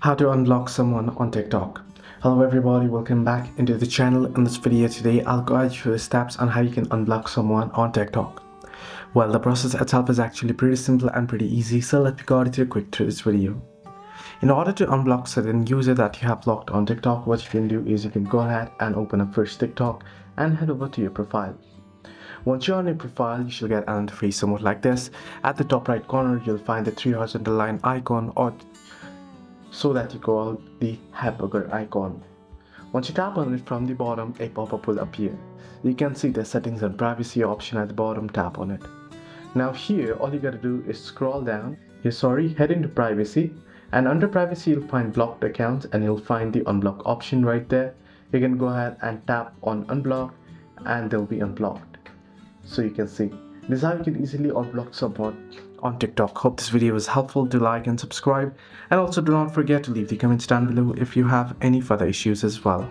How to unblock someone on TikTok. Hello everybody, welcome back into the channel. In this video today, I'll guide you through the steps on how you can unblock someone on TikTok. Well, the process itself is actually pretty simple and pretty easy, so let me guide you through this video. In order to unblock certain user that you have blocked on TikTok, what you can do is you can go ahead and open up first TikTok and head over to your profile. Once you're on your profile, you should get an interface somewhat like this. At the top right corner, you'll find the three horizontal line icon, or so that you call the hamburger icon. Once you tap on it from the bottom, a pop-up will appear. You can see the settings and privacy option at the bottom. Tap on it. Now here, all you gotta do is scroll down. Head into privacy, and under privacy you'll find blocked accounts, and you'll find the unblock option right there. You can go ahead and tap on unblock and they'll be unblocked. So you can see this is how you can easily unblock someone on TikTok. Hope this video was helpful. Do like and subscribe, and also do not forget to leave the comments down below if you have any further issues as well.